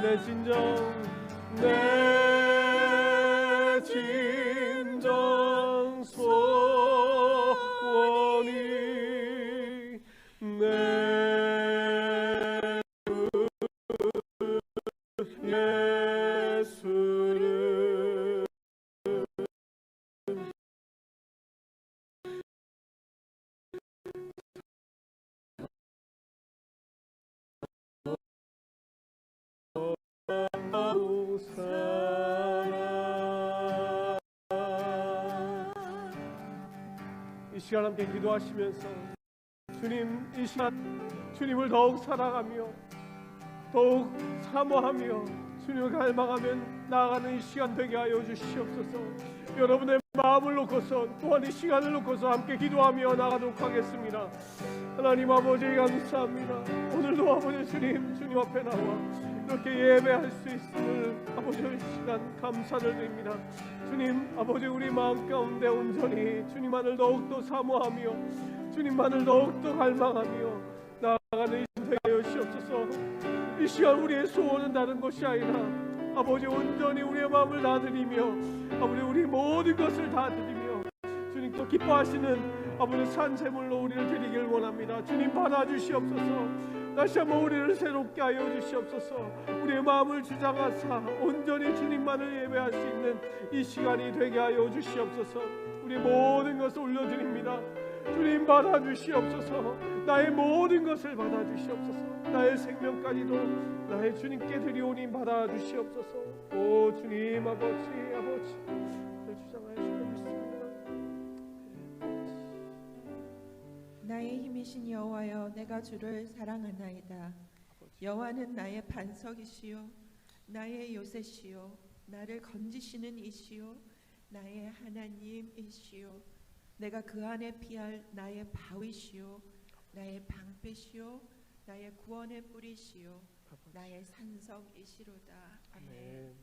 내 진정 소원이 내 예수를 이 시간 함께 기도하시면서 주님, 이 시간 주님을 더욱 사랑하며 더욱 사모하며 주님을 갈망하며 나아가는 이 시간 되게 하여 주시옵소서. 여러분의 마음을 놓고서 또한 이 시간을 놓고서 함께 기도하며 나가도록 하겠습니다. 하나님 아버지 감사합니다. 오늘도 아버지 주님 앞에 나와 이렇게 예배할 수 있음을 아버지 이 시간 감사를 드립니다. 주님 아버지 우리 마음 가운데 온전히 주님만을 더욱더 사모하며 주님만을 더욱더 갈망하며 나아가는 이 시간 되게 하여 주시옵소서. 이 시간 우리의 소원은 다른 것이 아니라 아버지 온전히 우리의 마음을 다 드리며 아버지 우리 모든 것을 다 드리며 주님께서 기뻐하시는 아버지 산 제물로 우리를 드리길 원합니다. 주님 받아주시옵소서. 다시 한번 우리를 새롭게 하여 주시옵소서. 우리의 마음을 주장하사 온전히 주님만을 예배할 수 있는 이 시간이 되게 하여 주시옵소서. 우리 모든 것을 올려드립니다. 주님 받아주시옵소서. 나의 모든 것을 받아주시옵소서. 나의 생명까지도 나의 주님께 드리오니 받아주시옵소서. 오 주님 아버지 주장하여 주옵소서. 나의 힘이신 여호와여, 내가 주를 사랑하나이다. 여호와는 나의 반석이시요 나의 요새시요 나를 건지시는 이시요 나의 하나님이시요 내가 그 안에 피할 나의 바위시요 나의 방패시요 나의 구원의 뿌리시요 나의 산성이시로다. 아멘.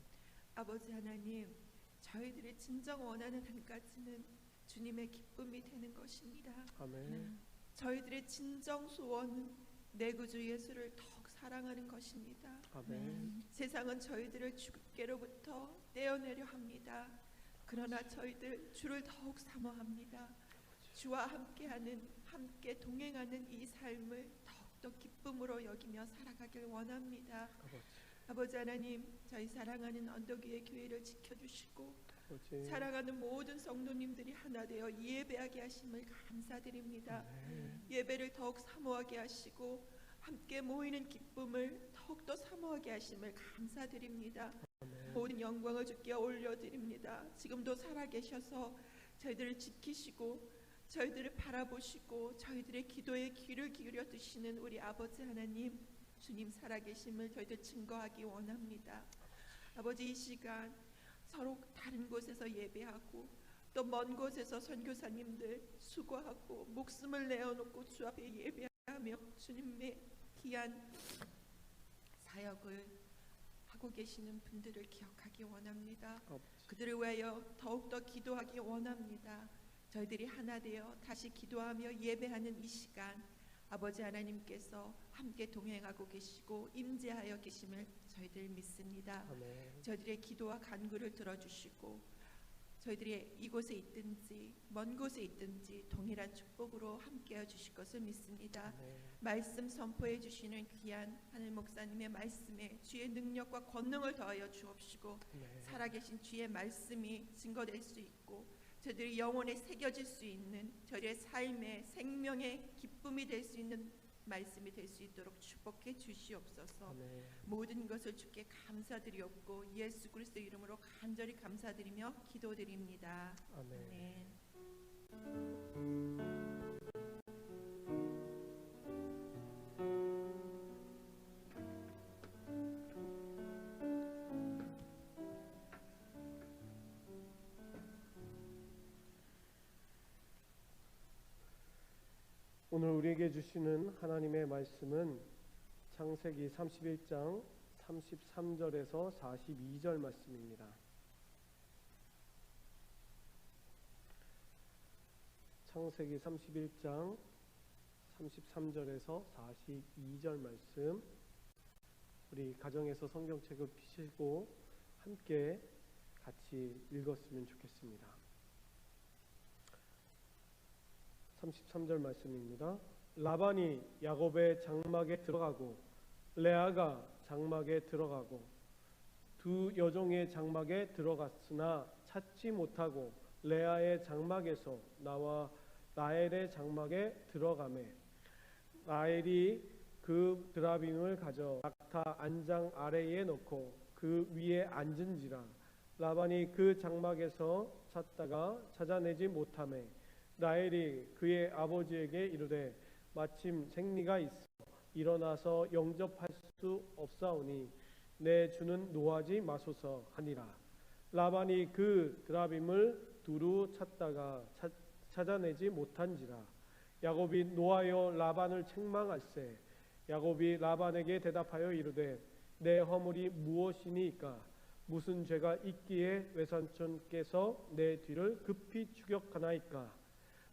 아버지 하나님, 저희들의 진정 원하는 한 가지는 주님의 기쁨이 되는 것입니다. 아멘. 저희들의 진정 소원은 내 구주 예수를 더욱 사랑하는 것입니다. 아멘. 세상은 저희들을 주께로부터 떼어내려 합니다. 그러나 저희들 주를 더욱 사모합니다. 주와 함께 동행하는 이 삶을 더욱더 기쁨으로 여기며 살아가길 원합니다. 아버지 하나님, 저희 사랑하는 언덕 위의 교회를 지켜주시고 사랑하는 모든 성도님들이 하나 되어 예배하게 하심을 감사드립니다. 예배를 더욱 사모하게 하시고 함께 모이는 기쁨을 더욱더 사모하게 하심을 감사드립니다. 모든 영광을 주께 올려드립니다. 지금도 살아계셔서 저희들을 지키시고 저희들을 바라보시고 저희들의 기도에 귀를 기울여 드시는 우리 아버지 하나님, 주님 살아계심을 저희들 증거하기 원합니다. 아버지, 이 시간 서로 다른 곳에서 예배하고 또 먼 곳에서 선교사님들 수고하고 목숨을 내어놓고 주 앞에 예배하며 주님의 귀한 사역을 하고 계시는 분들을 기억하기 원합니다. 그들을 위하여 더욱더 기도하기 원합니다. 저희들이 하나 되어 다시 기도하며 예배하는 이 시간, 아버지 하나님께서 함께 동행하고 계시고 임재하여 계심을 저희들 믿습니다. 아멘. 저희들의 기도와 간구를 들어주시고 저희들이 이곳에 있든지 먼 곳에 있든지 동일한 축복으로 함께해 주실 것을 믿습니다. 아멘. 말씀 선포해 주시는 귀한 하늘 목사님의 말씀에 주의 능력과 권능을 더하여 주옵시고 아멘. 살아계신 주의 말씀이 증거될 수 있고 저희들이 영혼에 새겨질 수 있는 저희의 삶의 생명의 기쁨이 될 수 있는 말씀이 될 수 있도록 축복해 주시옵소서. 아멘. 모든 것을 주께 감사드리옵고 예수 그리스도 이름으로 간절히 감사드리며 기도드립니다. 아멘. 아멘. 오늘 우리에게 주시는 하나님의 말씀은 창세기 31장 33절에서 42절 말씀입니다. 창세기 31장 33절에서 42절 말씀 우리 가정에서 성경책을 피시고 함께 같이 읽었으면 좋겠습니다. 33절 말씀입니다. 라반이 야곱의 장막에 들어가고 레아가 장막에 들어가고 두 여종의 장막에 들어갔으나 찾지 못하고 레아의 장막에서 나와 라헬의 장막에 들어가매 라헬이 그 드라빔을 가져 낙타 안장 아래에 놓고 그 위에 앉은지라 라반이 그 장막에서 찾다가 찾아내지 못하매 라헬이 그의 아버지에게 이르되 마침 생리가 있어 일어나서 영접할 수 없사오니 내 주는 노하지 마소서 하니라. 라반이 그 드라빔을 두루 찾다가 찾아내지 못한지라. 야곱이 노하여 라반을 책망할세. 야곱이 라반에게 대답하여 이르되 내 허물이 무엇이니까 무슨 죄가 있기에 외삼촌께서 내 뒤를 급히 추격하나이까.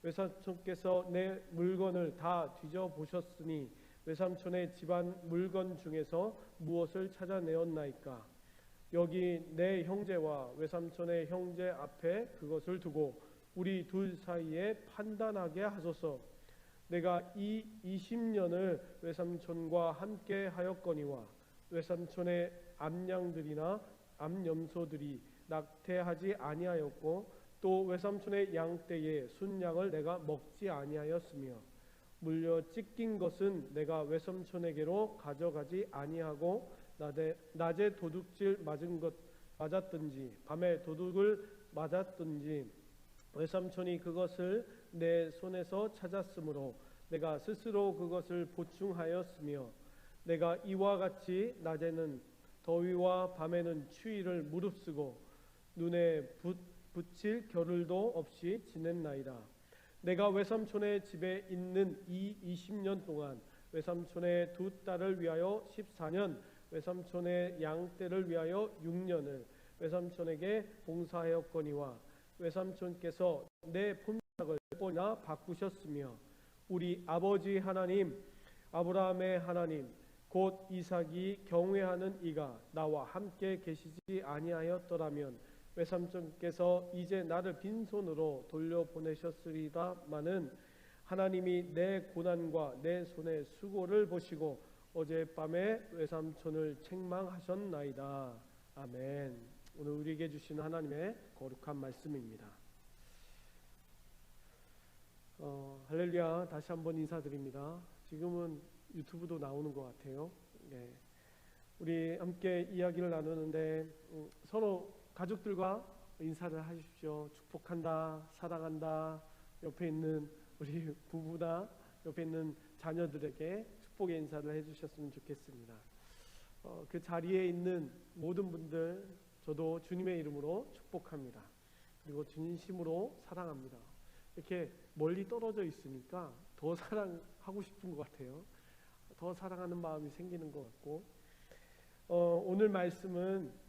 외삼촌께서 내 물건을 다 뒤져보셨으니 외삼촌의 집안 물건 중에서 무엇을 찾아내었나이까. 여기 내 형제와 외삼촌의 형제 앞에 그것을 두고 우리 둘 사이에 판단하게 하소서. 내가 이 20년을 외삼촌과 함께 하였거니와 외삼촌의 암양들이나 암염소들이 낙태하지 아니하였고 또 외삼촌의 양떼의 순양을 내가 먹지 아니하였으며 물려 찢긴 것은 내가 외삼촌에게로 가져가지 아니하고 낮에 도둑질 맞았든지 밤에 도둑을 맞았든지 외삼촌이 그것을 내 손에서 찾았으므로 내가 스스로 그것을 보충하였으며 내가 이와 같이 낮에는 더위와 밤에는 추위를 무릅쓰고 눈에 붙일 겨를도 없이 지냈나이다. 내가 외삼촌의 집에 있는 이 20년 동안 외삼촌의 두 딸을 위하여 14년, 외삼촌의 양떼를 위하여 6년을 외삼촌에게 봉사하였거니와 외삼촌께서 내 품삯을 몇 번이나 바꾸셨으며 우리 아버지 하나님 아브라함의 하나님 곧 이삭이 경외하는 이가 나와 함께 계시지 아니하였더라면 외삼촌께서 이제 나를 빈손으로 돌려보내셨으리다마는 하나님이 내 고난과 내 손의 수고를 보시고 어젯밤에 외삼촌을 책망하셨나이다. 아멘. 오늘 우리에게 주신 하나님의 거룩한 말씀입니다. 할렐루야. 다시 한번 인사드립니다. 지금은 유튜브도 나오는 것 같아요. 네. 우리 함께 이야기를 나누는데 서로 가족들과 인사를 하십시오. 축복한다, 사랑한다. 옆에 있는 우리 부부나 옆에 있는 자녀들에게 축복의 인사를 해주셨으면 좋겠습니다. 그 자리에 있는 모든 분들 저도 주님의 이름으로 축복합니다. 그리고 진심으로 사랑합니다. 이렇게 멀리 떨어져 있으니까 더 사랑하고 싶은 것 같아요. 더 사랑하는 마음이 생기는 것 같고 오늘 말씀은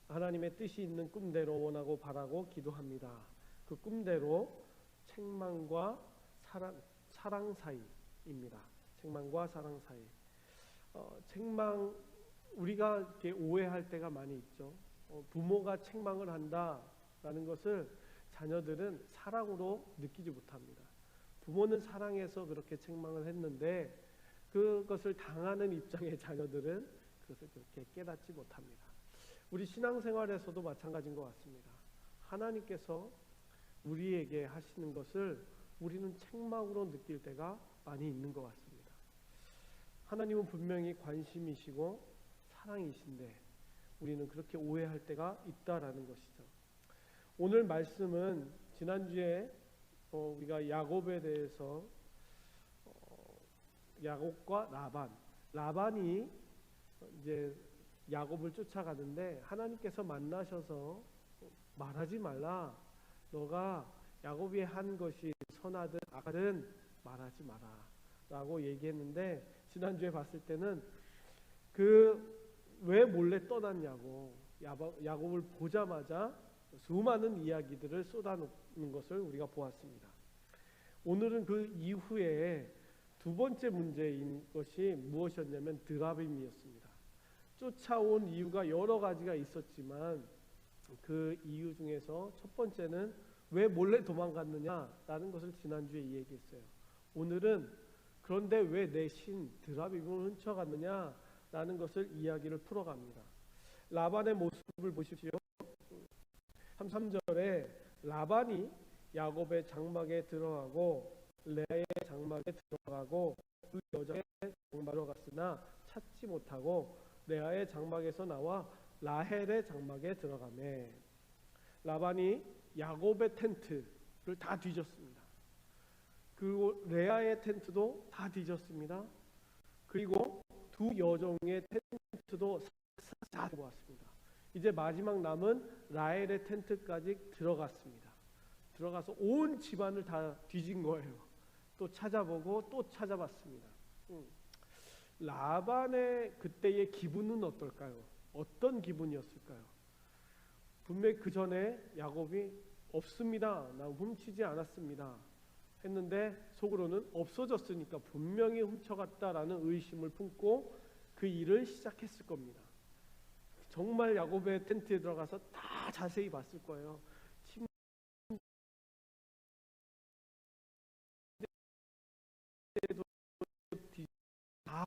하나님의 뜻이 있는 꿈대로 원하고 바라고 기도합니다. 그 꿈대로 책망과 사랑 사이입니다. 책망과 사랑 사이. 책망 우리가 이렇게 오해할 때가 많이 있죠. 부모가 책망을 한다라는 것을 자녀들은 사랑으로 느끼지 못합니다. 부모는 사랑해서 그렇게 책망을 했는데 그것을 당하는 입장의 자녀들은 그것을 그렇게 깨닫지 못합니다. 우리 신앙생활에서도 마찬가지인 것 같습니다. 하나님께서 우리에게 하시는 것을 우리는 책망으로 느낄 때가 많이 있는 것 같습니다. 하나님은 분명히 관심이시고 사랑이신데 우리는 그렇게 오해할 때가 있다라는 것이죠. 오늘 말씀은 지난주에 우리가 야곱에 대해서 야곱과 라반이 이제 야곱을 쫓아가는데 하나님께서 만나셔서 말하지 말라. 너가 야곱이 한 것이 선하든 악하든 말하지 마라 라고 얘기했는데 지난주에 봤을 때는 왜 몰래 떠났냐고 야곱을 보자마자 수많은 이야기들을 쏟아놓는 것을 우리가 보았습니다. 오늘은 그 이후에 두 번째 문제인 것이 무엇이었냐면 드라빔이었습니다. 쫓아온 이유가 여러 가지가 있었지만 그 이유 중에서 첫 번째는 왜 몰래 도망갔느냐라는 것을 지난주에 이야기했어요. 오늘은 그런데 왜 내 신 드라빔을 훔쳐갔느냐라는 것을 이야기를 풀어갑니다. 라반의 모습을 보십시오. 33절에 라반이 야곱의 장막에 들어가고 레아의 장막에 들어가고 그 여자의 장막으로 갔으나 찾지 못하고 레아의 장막에서 나와 라헬의 장막에 들어가매. 라반이 야곱의 텐트를 다 뒤졌습니다. 그리고 레아의 텐트도 다 뒤졌습니다. 그리고 두 여종의 텐트도 다 들어왔습니다. 이제 마지막 남은 라헬의 텐트까지 들어갔습니다. 들어가서 온 집안을 다 뒤진 거예요. 또 찾아보고 또 찾아봤습니다. 라반의 그때의 기분은 어떨까요? 어떤 기분이었을까요? 분명히 그 전에 야곱이 없습니다, 나 훔치지 않았습니다 했는데 속으로는 없어졌으니까 분명히 훔쳐갔다라는 의심을 품고 그 일을 시작했을 겁니다. 정말 야곱의 텐트에 들어가서 다 자세히 봤을 거예요. 다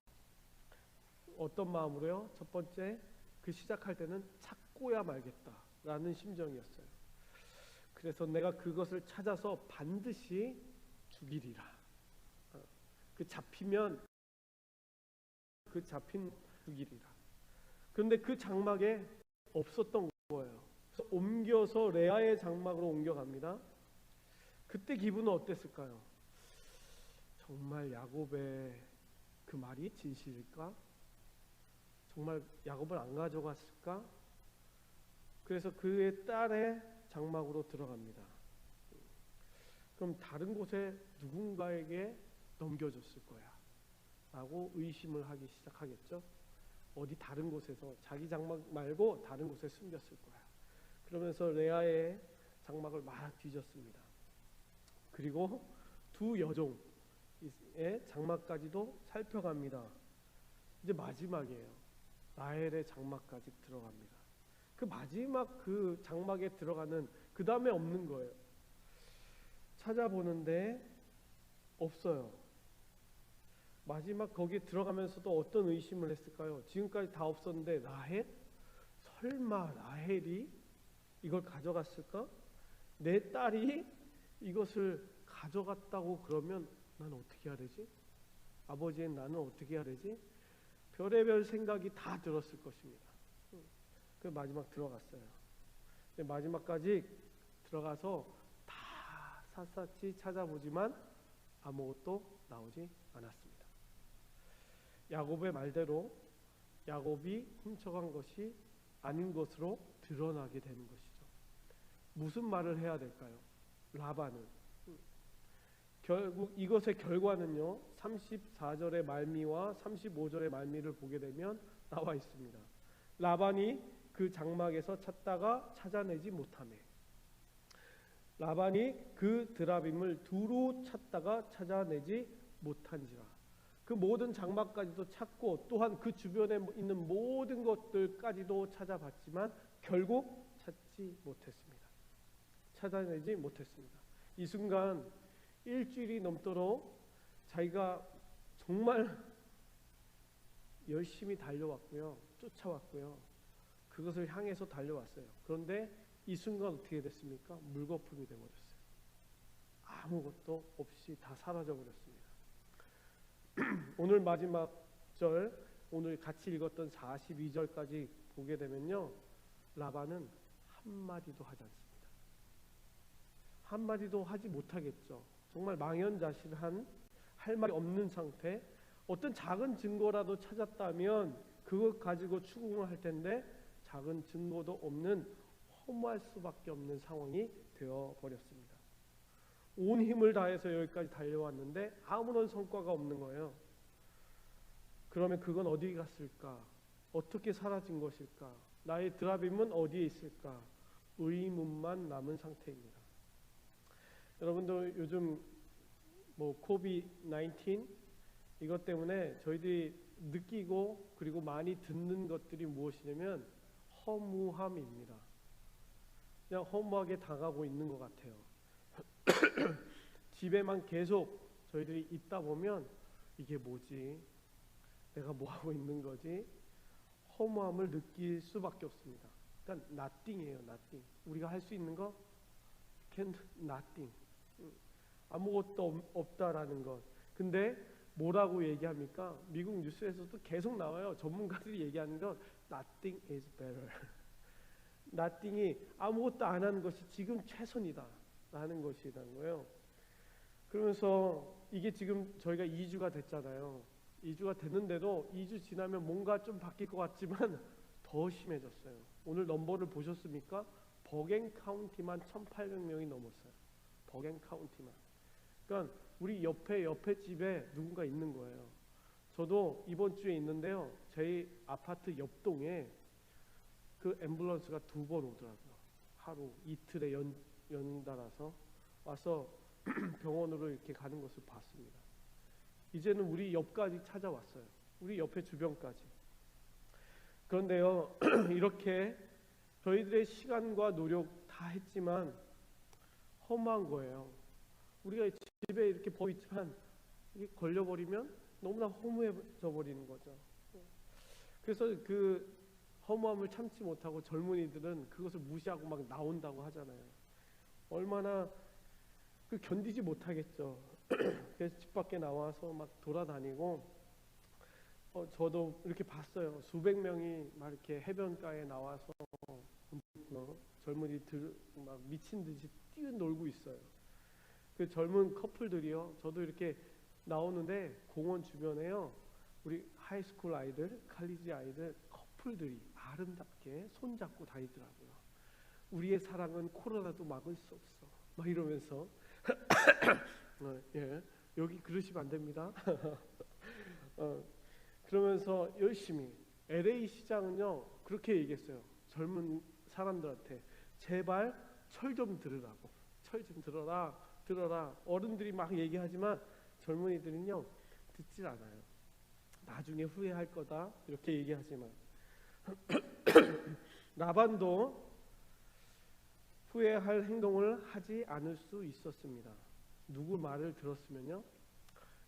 어떤 마음으로요? 첫 번째, 그 시작할 때는 찾고야 말겠다라는 심정이었어요. 그래서 내가 그것을 찾아서 반드시 죽이리라. 그 잡히면 그 잡힌 죽이리라. 그런데 그 장막에 없었던 거예요. 그래서 옮겨서 레아의 장막으로 옮겨갑니다. 그때 기분은 어땠을까요? 정말 야곱의 그 말이 진실일까? 정말 야곱을 안 가져갔을까? 그래서 그의 딸의 장막으로 들어갑니다. 그럼 다른 곳에 누군가에게 넘겨줬을 거야 라고 의심을 하기 시작하겠죠. 어디 다른 곳에서 자기 장막 말고 다른 곳에 숨겼을 거야. 그러면서 레아의 장막을 막 뒤졌습니다. 그리고 두 여종의 장막까지도 살펴갑니다. 이제 마지막이에요. 라헬의 장막까지 들어갑니다. 그 마지막 그 장막에 들어가는 그 다음에 없는 거예요. 찾아보는데 없어요. 마지막 거기에 들어가면서도 어떤 의심을 했을까요? 지금까지 다 없었는데 라헬? 설마 라헬이 이걸 가져갔을까? 내 딸이 이것을 가져갔다고 그러면 난 어떻게 해야 되지? 아버지인 나는 어떻게 해야 되지? 별의별 생각이 다 들었을 것입니다. 그 마지막 들어갔어요. 마지막까지 들어가서 다 샅샅이 찾아보지만 아무것도 나오지 않았습니다. 야곱의 말대로 야곱이 훔쳐간 것이 아닌 것으로 드러나게 되는 것이죠. 무슨 말을 해야 될까요? 라반은 결국 이것의 결과는요, 34절의 말미와 35절의 말미를 보게 되면 나와 있습니다. 라반이 그 장막에서 찾다가 찾아내지 못하매, 라반이 그 드라빔을 두루 찾다가 찾아내지 못한지라. 그 모든 장막까지도 찾고 또한 그 주변에 있는 모든 것들까지도 찾아봤지만 결국 찾지 못했습니다. 찾아내지 못했습니다. 이 순간 일주일이 넘도록 자기가 정말 열심히 달려왔고요, 쫓아왔고요, 그것을 향해서 달려왔어요. 그런데 이 순간 어떻게 됐습니까? 물거품이 되어버렸어요. 아무것도 없이 다 사라져 버렸습니다. 오늘 마지막 절, 오늘 같이 읽었던 42절까지 보게 되면요, 라반은 한마디도 하지 않습니다. 한마디도 하지 못하겠죠. 정말 망연자실한, 할 말이 없는 상태. 어떤 작은 증거라도 찾았다면 그것 가지고 추궁을 할 텐데 작은 증거도 없는 허무할 수밖에 없는 상황이 되어버렸습니다. 온 힘을 다해서 여기까지 달려왔는데 아무런 성과가 없는 거예요. 그러면 그건 어디 갔을까? 어떻게 사라진 것일까? 나의 드라빔은 어디에 있을까? 의문만 남은 상태입니다. 여러분도 요즘 코비드-19 이것 때문에 저희들이 느끼고 그리고 많이 듣는 것들이 무엇이냐면 허무함입니다. 그냥 허무하게 당하고 있는 것 같아요. 집에만 계속 저희들이 있다 보면 이게 뭐지? 내가 뭐 하고 있는 거지? 허무함을 느낄 수밖에 없습니다. 그러니까 nothing이에요, nothing. 우리가 할 수 있는 거 can nothing. 아무것도 없다라는 것. 근데 뭐라고 얘기합니까? 미국 뉴스에서도 계속 나와요. 전문가들이 얘기하는 건 nothing is better. nothing이 아무것도 안 하는 것이 지금 최선이다 라는 것이라는 거예요. 그러면서 이게 지금 저희가 2주가 됐잖아요. 2주가 됐는데도 2주 지나면 뭔가 좀 바뀔 것 같지만 더 심해졌어요. 오늘 넘버를 보셨습니까? 버겐 카운티만 1,800명이 넘었어요. 버겐 카운티만. 그러니까 우리 옆에 집에 누군가 있는 거예요. 저도 이번 주에 있는데요. 저희 아파트 옆동에 그 앰뷸런스가 2번 오더라고요. 하루 이틀에 연달아서 와서 병원으로 이렇게 가는 것을 봤습니다. 이제는 우리 옆까지 찾아왔어요. 우리 옆에 주변까지. 그런데요, 이렇게 저희들의 시간과 노력 다 했지만 허무한 거예요. 우리가 집에 이렇게 있지만 이게 걸려버리면 너무나 허무해져 버리는 거죠. 그래서 그 허무함을 참지 못하고 젊은이들은 그것을 무시하고 막 나온다고 하잖아요. 얼마나 견디지 못하겠죠. 그래서 집 밖에 나와서 막 돌아다니고 저도 이렇게 봤어요. 수백 명이 막 이렇게 해변가에 나와서 젊은이들 막 미친 듯이 뛰어놀고 있어요. 그 젊은 커플들이요. 저도 이렇게 나오는데 공원 주변에요. 우리 하이스쿨 아이들, 칼리지 아이들 커플들이 아름답게 손잡고 다니더라고요. 우리의 사랑은 코로나도 막을 수 없어. 막 이러면서 예, 여기 그러시면 안 됩니다. 그러면서 열심히 LA 시장은요 그렇게 얘기했어요. 젊은 사람들한테 제발 철 좀 들으라고. 철 좀 들어라. 어른들이 막 얘기하지만 젊은이들은요 듣질 않아요. 나중에 후회할 거다 이렇게 얘기하지만 라반도 후회할 행동을 하지 않을 수 있었습니다. 누구 말을 들었으면요,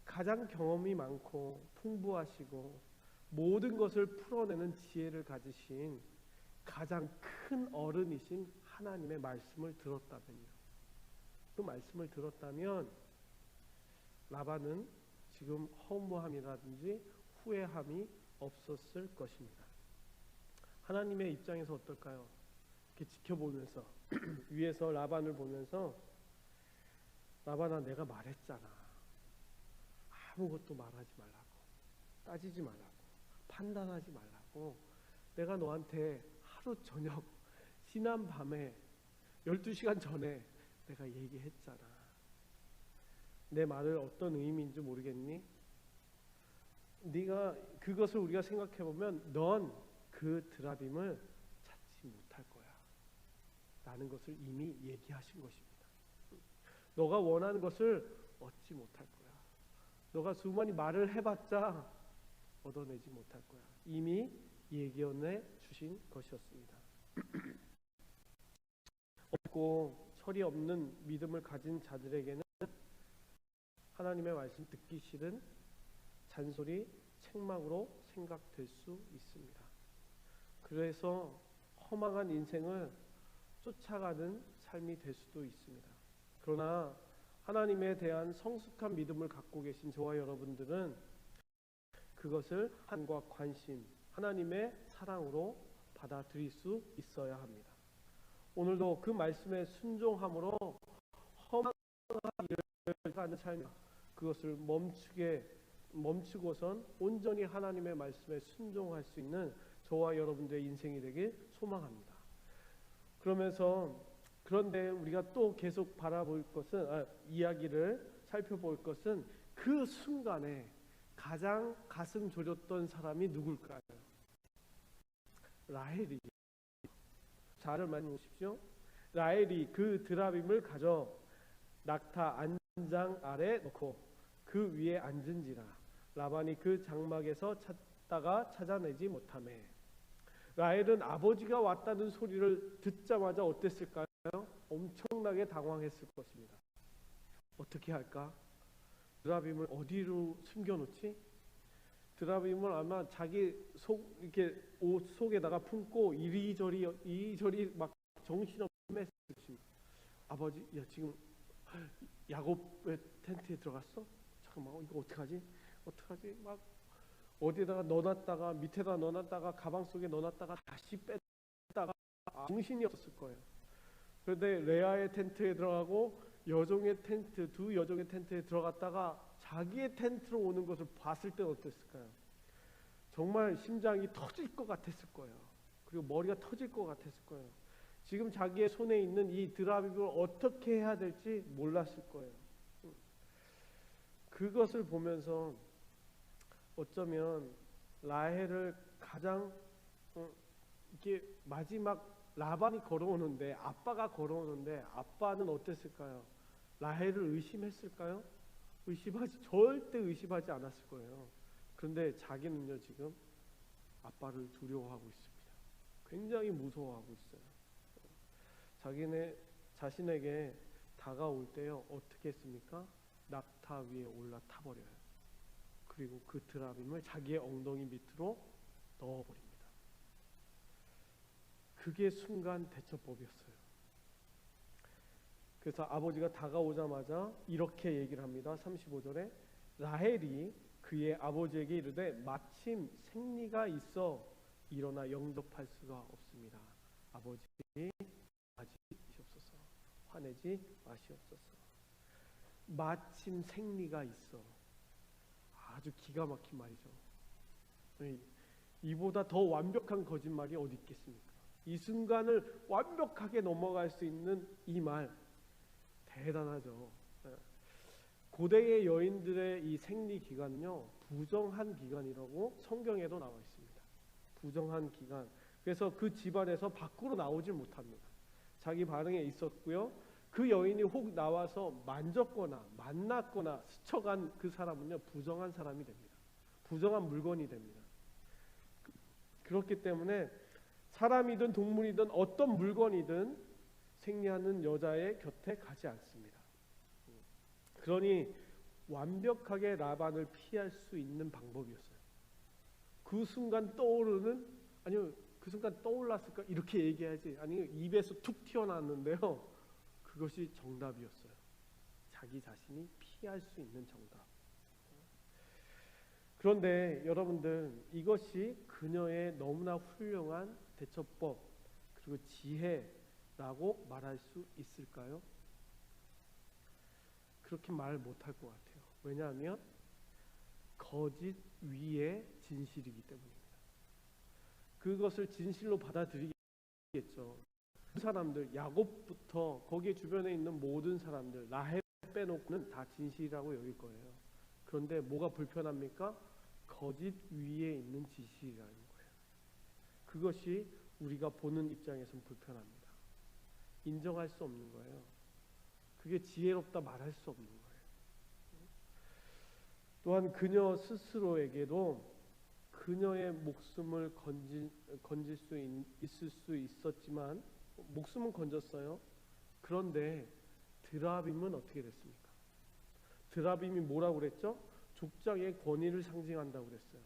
가장 경험이 많고 풍부하시고 모든 것을 풀어내는 지혜를 가지신 가장 큰 어른이신 하나님의 말씀을 들었다면요. 그 말씀을 들었다면 라반은 지금 허무함이라든지 후회함이 없었을 것입니다. 하나님의 입장에서 어떨까요? 이렇게 지켜보면서 위에서 라반을 보면서 라반아, 내가 말했잖아. 아무것도 말하지 말라고, 따지지 말라고, 판단하지 말라고. 내가 너한테 하루 저녁 지난 밤에 12시간 전에 내가 얘기했잖아. 내 말을 어떤 의미인지 모르겠니? 네가 그것을 우리가 생각해보면 넌 그 드라빔을 찾지 못할 거야 라는 것을 이미 얘기하신 것입니다. 너가 원하는 것을 얻지 못할 거야. 너가 수많이 말을 해봤자 얻어내지 못할 거야. 이미 예견해 주신 것이었습니다. 없고 철이 없는 믿음을 가진 자들에게는 하나님의 말씀 듣기 싫은 잔소리, 책망으로 생각될 수 있습니다. 그래서 허망한 인생을 쫓아가는 삶이 될 수도 있습니다. 그러나 하나님에 대한 성숙한 믿음을 갖고 계신 저와 여러분들은 그것을 한과 관심, 하나님의 사랑으로 받아들일 수 있어야 합니다. 오늘도 그 말씀에 순종함으로 허망한 일을 하는 삶, 그것을 멈추고선 온전히 하나님의 말씀에 순종할 수 있는 저와 여러분들의 인생이 되길 소망합니다. 그런데 우리가 또 계속 바라볼 것은, 이야기를 살펴볼 것은 그 순간에 가장 가슴 졸였던 사람이 누굴까요? 라헬이. 잘 많이 보십시오. 라헬이 그 드라빔을 가져 낙타 안장 아래 놓고 그 위에 앉은지라 라반이 그 장막에서 찾다가 찾아내지 못하매. 라헬은 아버지가 왔다는 소리를 듣자마자 어땠을까요? 엄청나게 당황했을 것입니다. 어떻게 할까? 드라빔을 어디로 숨겨놓지? 드라빔을 아마 자기 속 이렇게 옷 속에다가 품고 이리저리 막 정신없이 했습니다. 아버지, 야 지금 야곱의 텐트에 들어갔어? 잠깐만, 이거 어떡하지? 막 어디에다가 넣어놨다가 밑에다 넣어놨다가 가방 속에 넣어놨다가 다시 뺐다가 정신이 없었을 거예요. 그런데 레아의 텐트에 들어가고 여종의 텐트, 두 여종의 텐트에 들어갔다가 자기의 텐트로 오는 것을 봤을 때 어땠을까요? 정말 심장이 터질 것 같았을 거예요. 그리고 머리가 터질 것 같았을 거예요. 지금 자기의 손에 있는 이 드라빔을 어떻게 해야 될지 몰랐을 거예요. 그것을 보면서 어쩌면 라헬을 가장 이렇게 마지막 라반이 걸어오는데, 아빠가 걸어오는데 아빠는 어땠을까요? 라헬을 의심했을까요? 절대 의심하지 않았을 거예요. 그런데 자기는요, 지금 아빠를 두려워하고 있습니다. 굉장히 무서워하고 있어요. 자신에게 다가올 때요, 어떻게 했습니까? 낙타 위에 올라타 버려요. 그리고 그 드라빔을 자기의 엉덩이 밑으로 넣어버립니다. 그게 순간 대처법이었어요. 그래서 아버지가 다가오자마자 이렇게 얘기를 합니다. 35절에 라헬이 그의 아버지에게 이르되 마침 생리가 있어 일어나 영접할 수가 없습니다. 아버지 마시옵소서. 화내지 마시옵소서. 마침 생리가 있어. 아주 기가 막힌 말이죠. 이보다 더 완벽한 거짓말이 어디 있겠습니까? 이 순간을 완벽하게 넘어갈 수 있는 이 말, 대단하죠. 고대의 여인들의 이 생리 기간은요, 부정한 기간이라고 성경에도 나와 있습니다. 부정한 기간. 그래서 그 집안에서 밖으로 나오질 못합니다. 자기 반응에 있었고요. 그 여인이 혹 나와서 만졌거나 만났거나 스쳐간 그 사람은요, 부정한 사람이 됩니다. 부정한 물건이 됩니다. 그렇기 때문에 사람이든 동물이든 어떤 물건이든 생리하는 여자의 곁에 가지 않습니다. 그러니 완벽하게 라반을 피할 수 있는 방법이었어요. 그 순간 떠오르는, 아니요, 그 순간 떠올랐을까? 이렇게 얘기해야지. 아니, 입에서 툭 튀어나왔는데요, 그것이 정답이었어요. 자기 자신이 피할 수 있는 정답. 그런데 여러분들, 이것이 그녀의 너무나 훌륭한 대처법 그리고 지혜라고 말할 수 있을까요? 그렇게 말 못할 것 같아요. 왜냐하면 거짓 위에 진실이기 때문입니다. 그것을 진실로 받아들이겠죠. 그 사람들, 야곱부터 거기에 주변에 있는 모든 사람들, 라헬 빼놓고는 다 진실이라고 여길 거예요. 그런데 뭐가 불편합니까? 거짓 위에 있는 진실이라는 거예요. 그것이 우리가 보는 입장에서는 불편합니다. 인정할 수 없는 거예요. 그게 지혜롭다 말할 수 없는 거예요. 또한 그녀 스스로에게도 그녀의 목숨을 건질 수 있을 수 있었지만, 목숨은 건졌어요. 그런데 드라빔은 어떻게 됐습니까? 드라빔이 뭐라고 그랬죠? 족장의 권위를 상징한다고 그랬어요.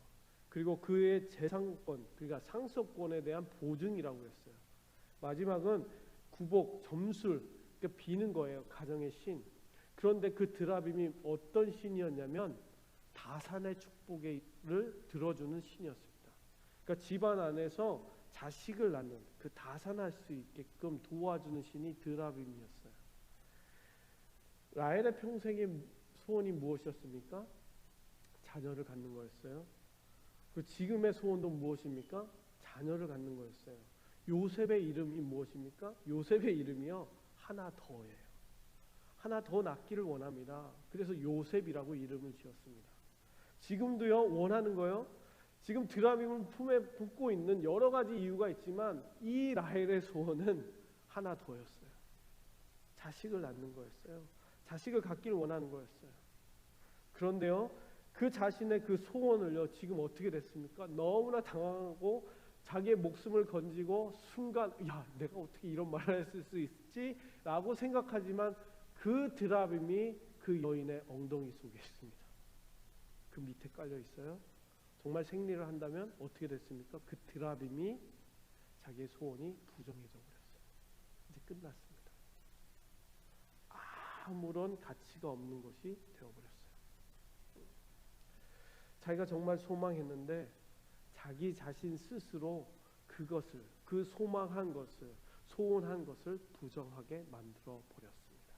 그리고 그의 재산권, 그러니까 상속권에 대한 보증이라고 그랬어요. 마지막은 구복, 점술, 그러니까 비는 거예요. 가정의 신. 그런데 그 드라빔이 어떤 신이었냐면 다산의 축복을 들어주는 신이었습니다. 그러니까 집안 안에서 자식을 낳는, 그 다산할 수 있게끔 도와주는 신이 드라빔이었어요. 라헬의 평생의 소원이 무엇이었습니까? 자녀를 갖는 거였어요. 그 지금의 소원도 무엇입니까? 자녀를 갖는 거였어요. 요셉의 이름이 무엇입니까? 요셉의 이름이요, 하나 더예요. 하나 더 낳기를 원합니다. 그래서 요셉이라고 이름을 지었습니다. 지금도요, 원하는 거요. 지금 드라빔을 품에 품고 있는 여러 가지 이유가 있지만 이 라헬의 소원은 하나 더였어요. 자식을 낳는 거였어요. 자식을 갖기를 원하는 거였어요. 그런데요, 그 자신의 그 소원을요, 지금 어떻게 됐습니까? 너무나 당황하고 자기의 목숨을 건지고 순간, 야, 내가 어떻게 이런 말을 했을 수 있지? 라고 생각하지만 그 드라빔이 그 여인의 엉덩이 속에 있습니다. 그 밑에 깔려 있어요. 정말 생리를 한다면 어떻게 됐습니까? 그 드라빔이 자기의 소원이 부정해져 버렸어요. 이제 끝났습니다. 아무런 가치가 없는 것이 되어버렸어요. 자기가 정말 소망했는데 자기 자신 스스로 그것을, 그 소망한 것을, 소원한 것을 부정하게 만들어 버렸습니다.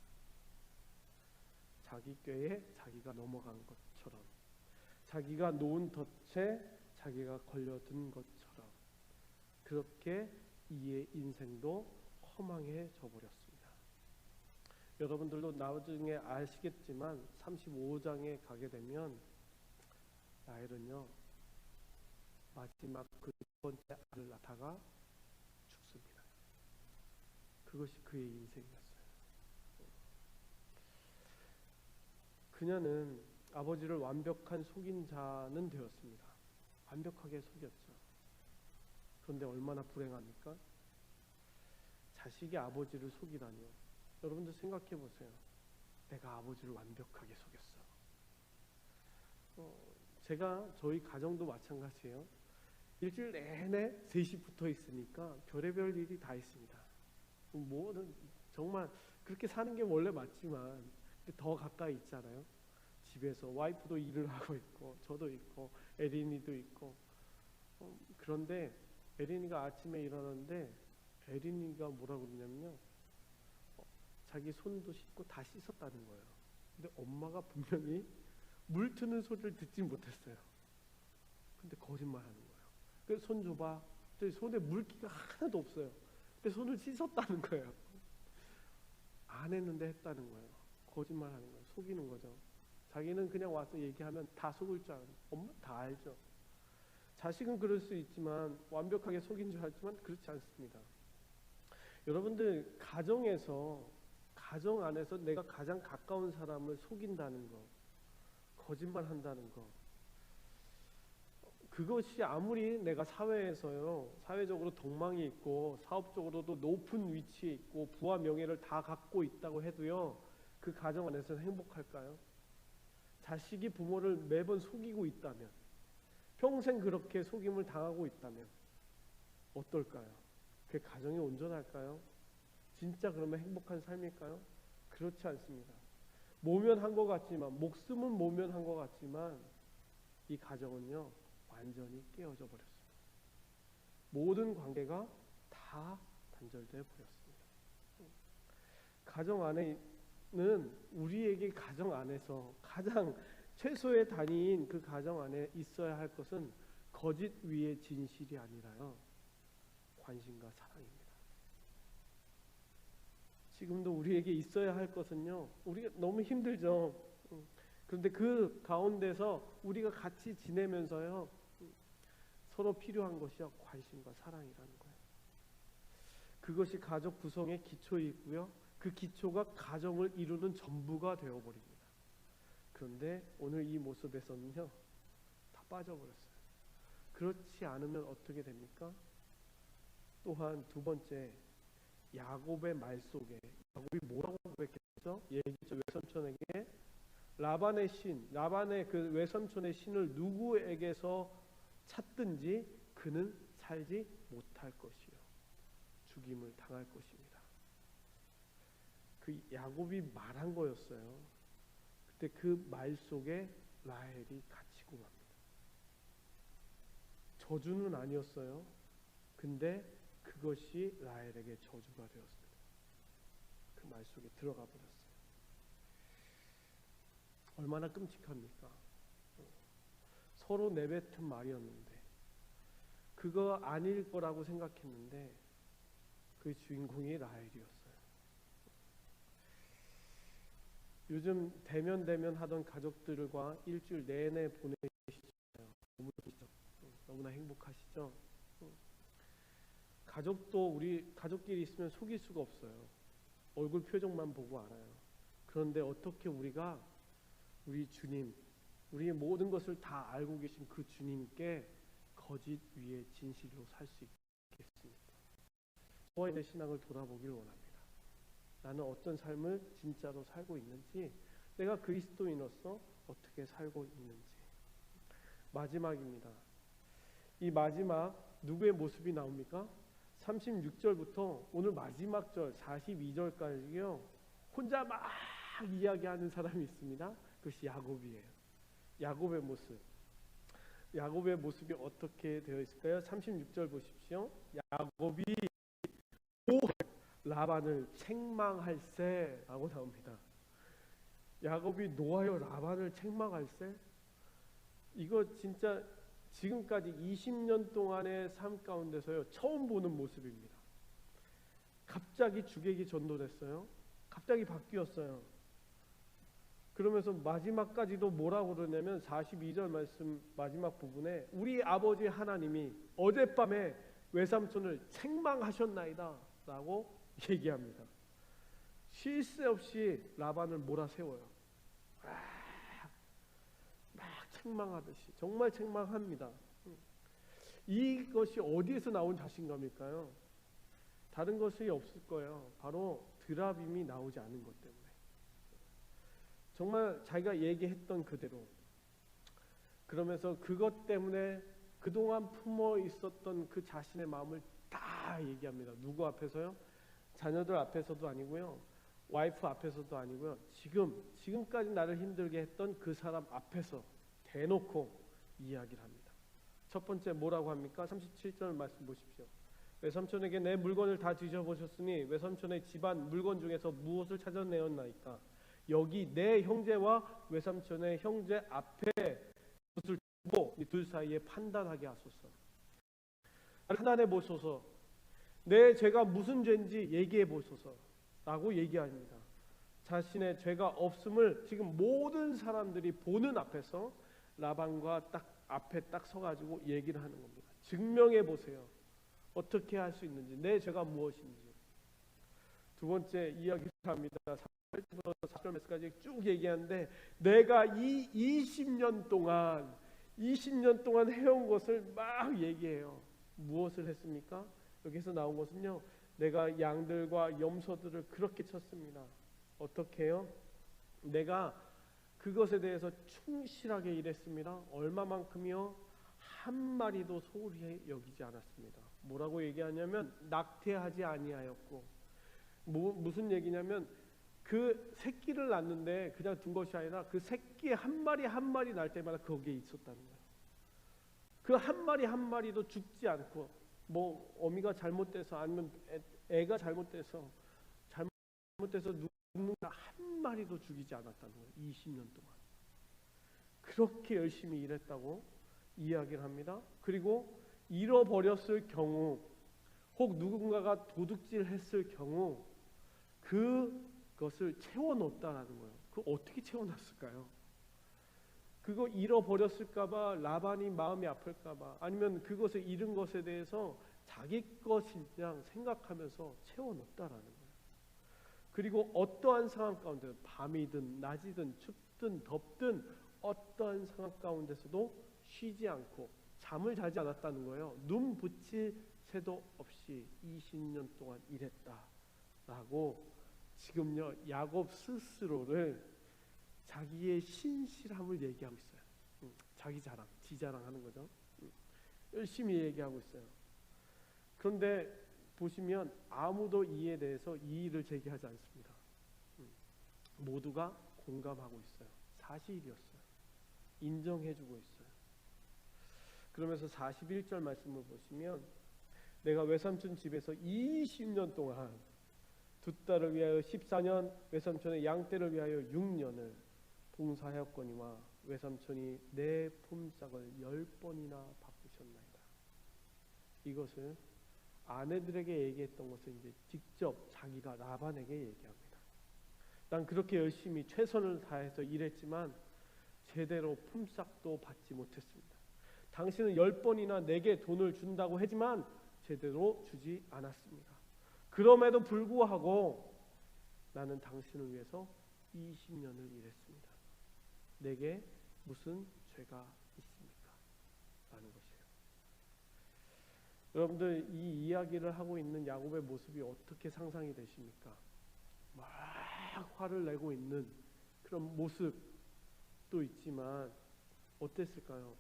자기 꾀에 자기가 넘어간 것처럼, 자기가 놓은 덫에 자기가 걸려든 것처럼, 그렇게 이의 인생도 허망해져 버렸습니다. 여러분들도 나중에 아시겠지만 35장에 가게 되면 라헬은요, 마지막 그 두 번째 아들을 낳다가 죽습니다. 그것이 그의 인생이었어요. 그녀는 아버지를 완벽한 속인 자는 되었습니다. 완벽하게 속였죠. 그런데 얼마나 불행합니까? 자식이 아버지를 속이다니요. 여러분들 생각해 보세요. 내가 아버지를 완벽하게 속였어. 제가 저희 가정도 마찬가지예요. 일주일 내내 셋이 붙어 있으니까 별의별 일이 다 있습니다. 뭐는 정말 그렇게 사는 게 원래 맞지만 더 가까이 있잖아요. 집에서 와이프도 일을 하고 있고 저도 있고 에린이도 있고. 그런데 에린이가 아침에 일어났는데 에린이가 뭐라고 그러냐면요, 자기 손도 씻고 다 씻었다는 거예요. 근데 엄마가 분명히 물 트는 소리를 듣지 못했어요. 근데 거짓말하는 거예요. 그 손 줘봐. 저 손에 물기가 하나도 없어요. 근데 손을 씻었다는 거예요. 안 했는데 했다는 거예요. 거짓말하는 거예요. 속이는 거죠. 자기는 그냥 와서 얘기하면 다 속을 줄 아는, 엄마 다 알죠. 자식은 그럴 수 있지만 완벽하게 속인 줄 알지만 그렇지 않습니다. 여러분들 가정에서, 가정 안에서 내가 가장 가까운 사람을 속인다는 거, 거짓말한다는 거, 그것이 아무리 내가 사회에서요, 사회적으로 덕망이 있고 사업적으로도 높은 위치에 있고 부와 명예를 다 갖고 있다고 해도요, 그 가정 안에서는 행복할까요? 자식이 부모를 매번 속이고 있다면, 평생 그렇게 속임을 당하고 있다면 어떨까요? 그 가정이 온전할까요? 진짜 그러면 행복한 삶일까요? 그렇지 않습니다. 모면한 것 같지만, 목숨은 모면한 것 같지만 이 가정은요, 완전히 깨어져 버렸습니다. 모든 관계가 다 단절돼 버렸습니다. 가정 안에는, 우리에게 가정 안에서 가장 최소의 단위인 그 가정 안에 있어야 할 것은 거짓 위의 진실이 아니라요, 관심과 사랑입니다. 지금도 우리에게 있어야 할 것은요, 우리가 너무 힘들죠. 그런데 그 가운데서 우리가 같이 지내면서요, 서로 필요한 것이요, 관심과 사랑이라는 거예요. 그것이 가족 구성의 기초이고요, 그 기초가 가정을 이루는 전부가 되어버립니다. 그런데 오늘 이 모습에서는요, 다 빠져버렸어요. 그렇지 않으면 어떻게 됩니까? 또한 두 번째, 야곱의 말 속에, 야곱이 뭐라고 고백했죠? 얘기죠. 외삼촌에게 라반의 신, 라반의 그 외삼촌의 신을 누구에게서 찾든지 그는 살지 못할 것이요, 죽임을 당할 것입니다. 그 야곱이 말한 거였어요. 그때 그 말 속에 라헬이 갇히고 맙니다. 저주는 아니었어요. 근데 그것이 라헬에게 저주가 되었습니다. 그 말 속에 들어가 버렸어요. 얼마나 끔찍합니까? 서로 내뱉은 말이었는데, 그거 아닐 거라고 생각했는데 그 주인공이 라헬이었어요. 요즘 대면 하던 가족들과 일주일 내내 보내시잖아요. 너무나 행복하시죠? 가족도 우리 가족끼리 있으면 속일 수가 없어요. 얼굴 표정만 보고 알아요. 그런데 어떻게 우리가 우리 주님, 우리의 모든 것을 다 알고 계신 그 주님께 거짓 위에 진실로 살 수 있겠습니까? 저와의 내 신앙을 돌아보길 원합니다. 나는 어떤 삶을 진짜로 살고 있는지, 내가 그리스도인으로서 어떻게 살고 있는지. 마지막입니다. 이 마지막 누구의 모습이 나옵니까? 36절부터 오늘 마지막 절 42절까지요. 혼자 막 이야기하는 사람이 있습니다. 그것이 야곱이에요. 야곱의 모습. 야곱의 모습이 어떻게 되어 있을까요? 36절 보십시오. 야곱이 라반을 책망할세라고 나옵니다. 야곱이 노하여 라반을 책망할세? 이거 진짜 지금까지 20년 동안의 삶 가운데서요 처음 보는 모습입니다. 갑자기 주객이 전도됐어요. 갑자기 바뀌었어요. 그러면서 마지막까지도 뭐라고 그러냐면 42절 말씀 마지막 부분에 우리 아버지 하나님이 어젯밤에 외삼촌을 책망하셨나이다 라고 얘기합니다. 쉴 새 없이 라반을 몰아세워요. 막 책망하듯이 정말 책망합니다. 이것이 어디에서 나온 자신감일까요? 다른 것이 없을 거예요. 바로 드라빔이 나오지 않은 것 때문에. 정말 자기가 얘기했던 그대로, 그러면서 그것 때문에 그동안 품어 있었던 그 자신의 마음을 다 얘기합니다. 누구 앞에서요? 자녀들 앞에서도 아니고요, 와이프 앞에서도 아니고요, 지금까지 나를 힘들게 했던 그 사람 앞에서 대놓고 이야기를 합니다. 첫 번째 뭐라고 합니까? 37절 말씀 보십시오. 외삼촌에게 내 물건을 다 뒤져보셨으니 외삼촌의 집안 물건 중에서 무엇을 찾아내었나이까? 여기 내 형제와 외삼촌의 형제 앞에 무엇을 두고 이 둘 사이에 판단하게 하소서. 판단해 보소서. 내 죄가 무슨 죄인지 얘기해 보소서 라고 얘기합니다. 자신의 죄가 없음을 지금 모든 사람들이 보는 앞에서 라반과 딱 앞에 딱 서가지고 얘기를 하는 겁니다. 증명해 보세요. 어떻게 할 수 있는지, 내 죄가 무엇인지. 두 번째 이야기를 합니다. 8절부터 4절 말씀까지 쭉 얘기하는데, 내가 이 20년 동안 해온 것을 막 얘기해요. 무엇을 했습니까? 여기서 나온 것은요, 내가 양들과 염소들을 그렇게 쳤습니다. 어떻게 해요? 내가 그것에 대해서 충실하게 일했습니다. 얼마만큼이요? 한 마리도 소홀히 여기지 않았습니다. 뭐라고 얘기하냐면 낙태하지 아니하였고, 무슨 얘기냐면 그 새끼를 낳는데 그냥 둔 것이 아니라 그 새끼 한 마리 한 마리 날 때마다 거기에 있었다는 거예요. 그 한 마리 한 마리도 죽지 않고, 뭐 어미가 잘못돼서 아니면 애가 잘못돼서 누군가 한 마리도 죽이지 않았다는 거예요. 20년 동안 그렇게 열심히 일했다고 이야기를 합니다. 그리고 잃어버렸을 경우, 혹 누군가가 도둑질했을 경우 그것을 채워놓았다는 거예요. 그거 어떻게 채워놨을까요? 그거 잃어버렸을까봐 라반이 마음이 아플까봐, 아니면 그것을 잃은 것에 대해서 자기 것인 양 생각하면서 채워놓았다라는 거예요. 그리고 어떠한 상황 가운데, 밤이든 낮이든 춥든 덥든 어떠한 상황 가운데서도 쉬지 않고 잠을 자지 않았다는 거예요. 눈 붙일 새도 없이 20년 동안 일했다라고 지금요 야곱 스스로를 자기의 신실함을 얘기하고 있어요. 자기 자랑, 지 자랑하는 거죠. 열심히 얘기하고 있어요. 그런데 보시면 아무도 이에 대해서 이의를 제기하지 않습니다. 모두가 공감하고 있어요. 사실이었어요. 인정해주고 있어요. 그러면서 41절 말씀을 보시면, 내가 외삼촌 집에서 20년 동안 두 딸을 위하여 14년, 외삼촌의 양떼를 위하여 6년을 봉사하였거니와 외삼촌이 내 품삯을 10번이나 바꾸셨나이다. 이것을 아내들에게 얘기했던 것을 이제 직접 자기가 라반에게 얘기합니다. 난 그렇게 열심히 최선을 다해서 일했지만 제대로 품삯도 받지 못했습니다. 당신은 10번이나 내게 돈을 준다고 하지만 제대로 주지 않았습니다. 그럼에도 불구하고 나는 당신을 위해서 20년을 일했습니다. 내게 무슨 죄가 있습니까? 라는 것이에요. 여러분들 이 이야기를 하고 있는 야곱의 모습이 어떻게 상상이 되십니까? 막 화를 내고 있는 그런 모습도 있지만 어땠을까요?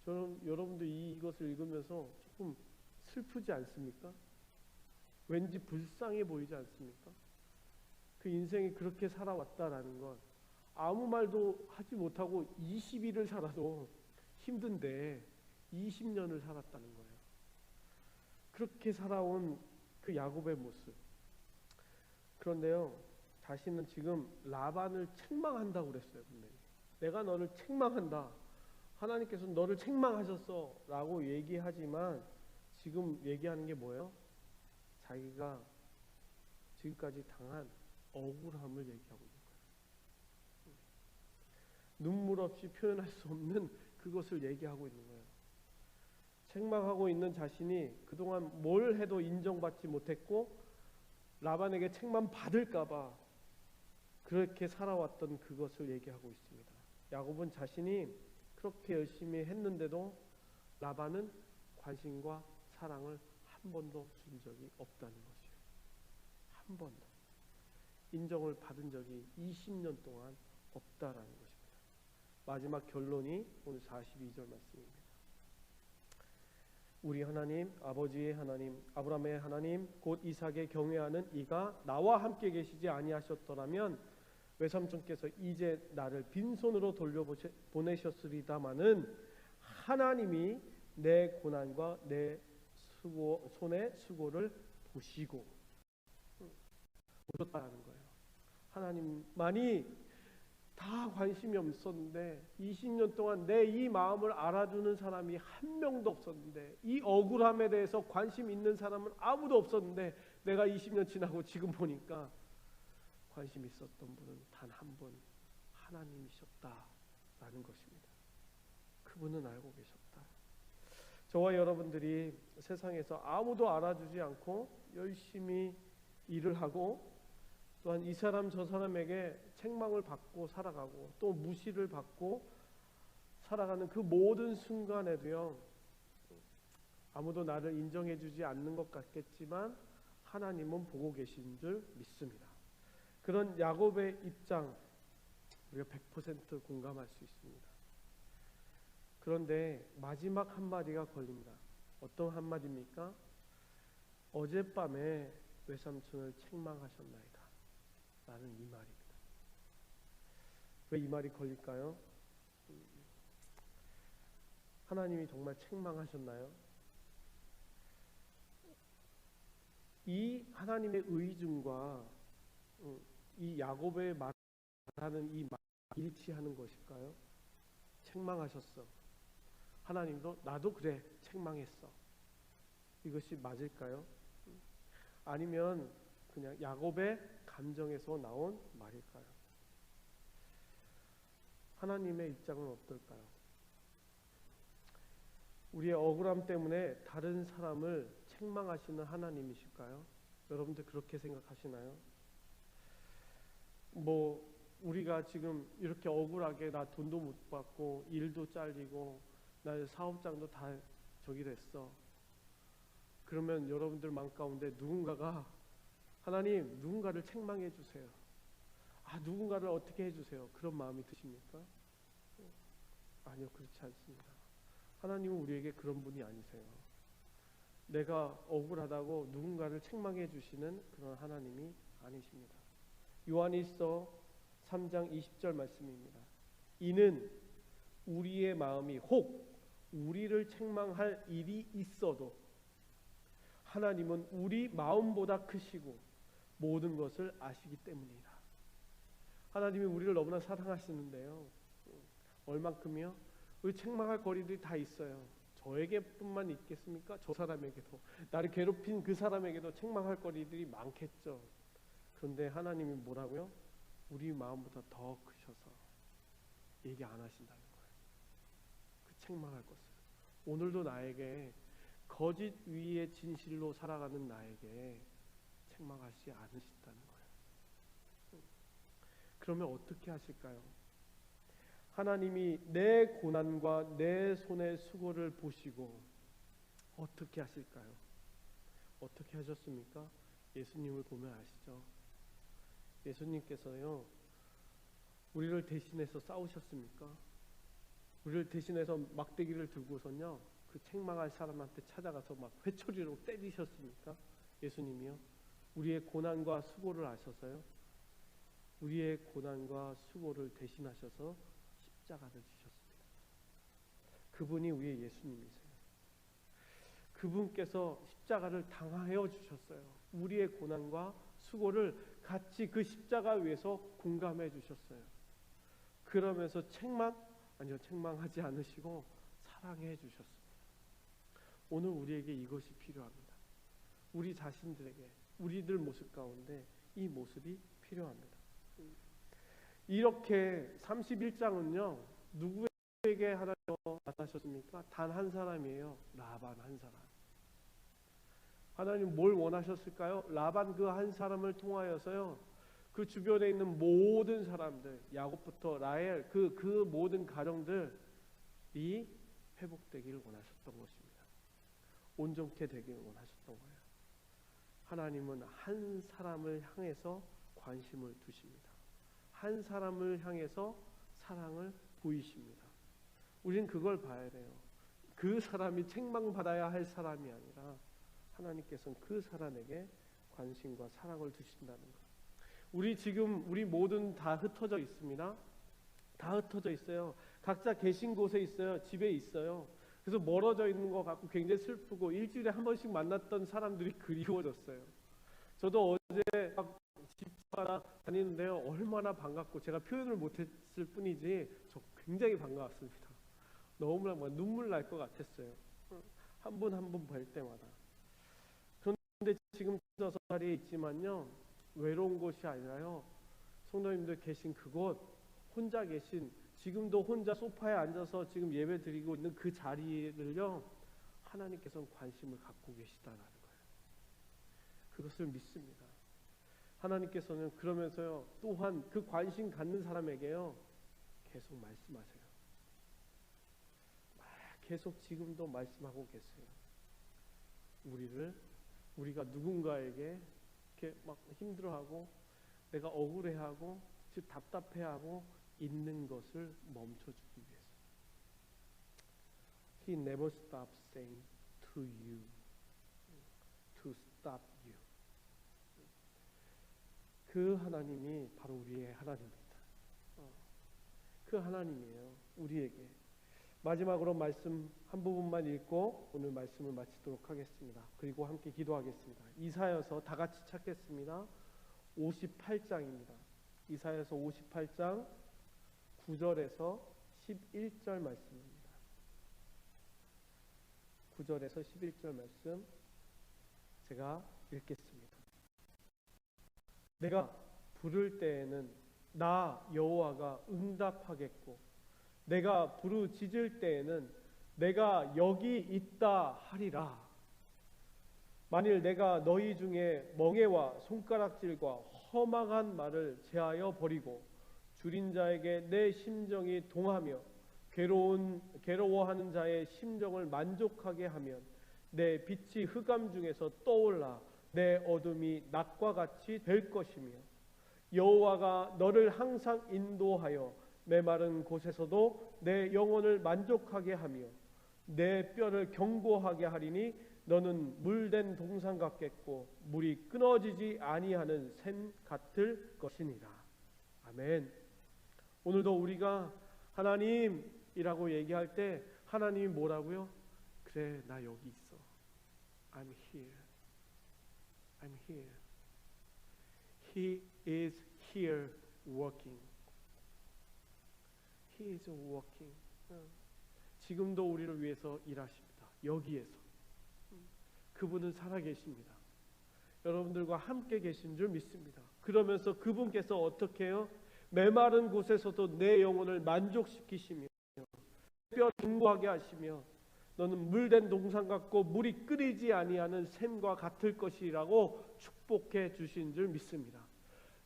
저는 여러분들 이것을 읽으면서 조금 슬프지 않습니까? 왠지 불쌍해 보이지 않습니까? 그 인생이 그렇게 살아왔다라는 건 아무 말도 하지 못하고 20일을 살아도 힘든데 20년을 살았다는 거예요. 그렇게 살아온 그 야곱의 모습. 그런데요, 자신은 지금 라반을 책망한다고 그랬어요. 분명히. 내가 너를 책망한다. 하나님께서 너를 책망하셨어 라고 얘기하지만 지금 얘기하는 게 뭐예요? 자기가 지금까지 당한 억울함을 얘기하고 있는 거예요. 눈물 없이 표현할 수 없는 그것을 얘기하고 있는 거예요. 책망하고 있는 자신이 그동안 뭘 해도 인정받지 못했고 라반에게 책망 받을까봐 그렇게 살아왔던 그것을 얘기하고 있습니다. 야곱은 자신이 그렇게 열심히 했는데도 라반은 관심과 사랑을 한 번도 준 적이 없다는 것이에요. 한 번도 인정을 받은 적이 20년 동안 없다라는 것입니다. 마지막 결론이 오늘 42절 말씀입니다. 우리 하나님, 아버지의 하나님, 아브라함의 하나님, 곧 이삭의 경외하는 이가 나와 함께 계시지 아니하셨더라면 외삼촌께서 이제 나를 빈손으로 돌려보내셨으리다마는 하나님이 내 고난과 내 손의 수고를 보시고 오셨다는 거예요. 하나님만이 다 관심이 없었는데 20년 동안 내 이 마음을 알아주는 사람이 한 명도 없었는데 이 억울함에 대해서 관심 있는 사람은 아무도 없었는데 내가 20년 지나고 지금 보니까 관심 있었던 분은 단 한 분 하나님이셨다라는 것입니다. 그분은 알고 계셨다. 저와 여러분들이 세상에서 아무도 알아주지 않고 열심히 일을 하고 또한 이 사람 저 사람에게 책망을 받고 살아가고 또 무시를 받고 살아가는 그 모든 순간에도요, 아무도 나를 인정해주지 않는 것 같겠지만 하나님은 보고 계신 줄 믿습니다. 그런 야곱의 입장 우리가 100% 공감할 수 있습니다. 그런데 마지막 한마디가 걸립니다. 어떤 한마디입니까? 어젯밤에 외삼촌을 책망하셨나이다 라는 이 말입니다. 왜 이 말이 걸릴까요? 하나님이 정말 책망하셨나요? 이 하나님의 의중과 이 야곱의 말하는 이 말 일치하는 것일까요? 책망하셨어. 하나님도 나도 그래 책망했어. 이것이 맞을까요? 아니면 그냥 야곱의 감정에서 나온 말일까요? 하나님의 입장은 어떨까요? 우리의 억울함 때문에 다른 사람을 책망하시는 하나님이실까요? 여러분들 그렇게 생각하시나요? 우리가 지금 이렇게 억울하게 나 돈도 못 받고 일도 잘리고 나 사업장도 다 저기 됐어. 그러면 여러분들 마음 가운데 누군가가 하나님 누군가를 책망해 주세요. 누군가를 어떻게 해주세요. 그런 마음이 드십니까? 아니요, 그렇지 않습니다. 하나님은 우리에게 그런 분이 아니세요. 내가 억울하다고 누군가를 책망해 주시는 그런 하나님이 아니십니다. 요한일서 3장 20절 말씀입니다. 이는 우리의 마음이 혹 우리를 책망할 일이 있어도 하나님은 우리 마음보다 크시고 모든 것을 아시기 때문이라. 하나님이 우리를 너무나 사랑하시는데요. 얼만큼이요? 우리 책망할 거리들이 다 있어요. 저에게뿐만 있겠습니까? 저 사람에게도, 나를 괴롭힌 그 사람에게도 책망할 거리들이 많겠죠. 그런데 하나님이 뭐라고요? 우리 마음보다 더 크셔서 얘기 안 하신다는 거예요. 그 책망할 것을. 오늘도 나에게 거짓 위에 진실로 살아가는 나에게 책망하지 않으신다는 거예요. 그러면 어떻게 하실까요? 하나님이 내 고난과 내 손의 수고를 보시고 어떻게 하실까요? 어떻게 하셨습니까? 예수님을 보면 아시죠? 예수님께서요, 우리를 대신해서 싸우셨습니까? 우리를 대신해서 막대기를 들고서요, 그 책망할 사람한테 찾아가서 막 회초리로 때리셨습니까? 예수님이요. 우리의 고난과 수고를 아셔서요, 우리의 고난과 수고를 대신하셔서 십자가를 지셨습니다. 그분이 우리의 예수님이세요. 그분께서 십자가를 당하여 주셨어요. 우리의 고난과 수고를 같이 그 십자가 위에서 공감해 주셨어요. 그러면서 책망하지 않으시고 사랑해 주셨습니다. 오늘 우리에게 이것이 필요합니다. 우리 자신들에게, 우리들 모습 가운데 이 모습이 필요합니다. 이렇게 31장은요, 누구에게 하나님 나타나셨습니까? 단 한 사람이에요. 라반 한 사람. 하나님 뭘 원하셨을까요? 라반 그 한 사람을 통하여서요, 그 주변에 있는 모든 사람들, 야곱부터 라헬, 그 모든 가정들이 회복되기를 원하셨던 것입니다. 온전케 되기를 원하셨던 거예요. 하나님은 한 사람을 향해서 관심을 두십니다. 한 사람을 향해서 사랑을 보이십니다. 우린 그걸 봐야 돼요. 그 사람이 책망받아야 할 사람이 아니라 하나님께서는 그 사람에게 관심과 사랑을 두신다는 것. 우리 모든 다 흩어져 있습니다. 다 흩어져 있어요. 각자 계신 곳에 있어요. 집에 있어요. 그래서 멀어져 있는 것 같고 굉장히 슬프고, 일주일에 한 번씩 만났던 사람들이 그리워졌어요. 저도 어제 막 집마다 다니는데요, 얼마나 반갑고, 제가 표현을 못했을 뿐이지 저 굉장히 반가웠습니다. 너무나 눈물 날 것 같았어요. 한 분 한 분 뵐 때마다. 그런데 지금 저 자리에 있지만요, 외로운 곳이 아니라요, 성도님들 계신 그곳, 혼자 계신, 지금도 혼자 소파에 앉아서 지금 예배 드리고 있는 그 자리를요, 하나님께서는 관심을 갖고 계시다라는 거예요. 그것을 믿습니다. 하나님께서는 그러면서요, 또한 그 관심 갖는 사람에게요, 계속 말씀하세요. 계속 지금도 말씀하고 계세요. 우리가 누군가에게 이렇게 막 힘들어하고, 내가 억울해하고, 즉 답답해하고 있는 것을 멈춰주기 위해서. He never stops saying to you, to stop you. 그 하나님이 바로 우리의 하나님입니다. 그 하나님이에요. 우리에게. 마지막으로 말씀 한 부분만 읽고 오늘 말씀을 마치도록 하겠습니다. 그리고 함께 기도하겠습니다. 이사야서 다 같이 찾겠습니다. 58장입니다. 이사야서 58장 9절에서 11절 말씀입니다. 9절에서 11절 말씀 제가 읽겠습니다. 내가 부를 때에는 나 여호와가 응답하겠고, 내가 부르짖을 때에는 내가 여기 있다 하리라. 만일 내가 너희 중에 멍에와 손가락질과 허망한 말을 제하여 버리고 줄인 자에게 내 심정이 동하며 괴로워하는 자의 심정을 만족하게 하면 내 빛이 흑암 중에서 떠올라 내 어둠이 낮과 같이 될 것이며, 여호와가 너를 항상 인도하여 메마른 곳에서도 내 영혼을 만족하게 하며 내 뼈를 견고하게 하리니 너는 물된 동산 같겠고 물이 끊어지지 아니하는 샘 같을 것이니라. 아멘. 오늘도 우리가 하나님이라고 얘기할 때 하나님이 뭐라고요? 그래, 나 여기 있어. I'm here. I'm here. He is here working. He is working. 지금도 우리를 위해서 일하십니다. 여기에서. 그분은 살아계십니다. 여러분들과 함께 계신 줄 믿습니다. 그러면서 그분께서 어떻게 해요? 메마른 곳에서도 내 영혼을 만족시키시며 뼈 견고하게 하시며 너는 물된 동산 같고 물이 끓이지 아니하는 샘과 같을 것이라고 축복해 주신 줄 믿습니다.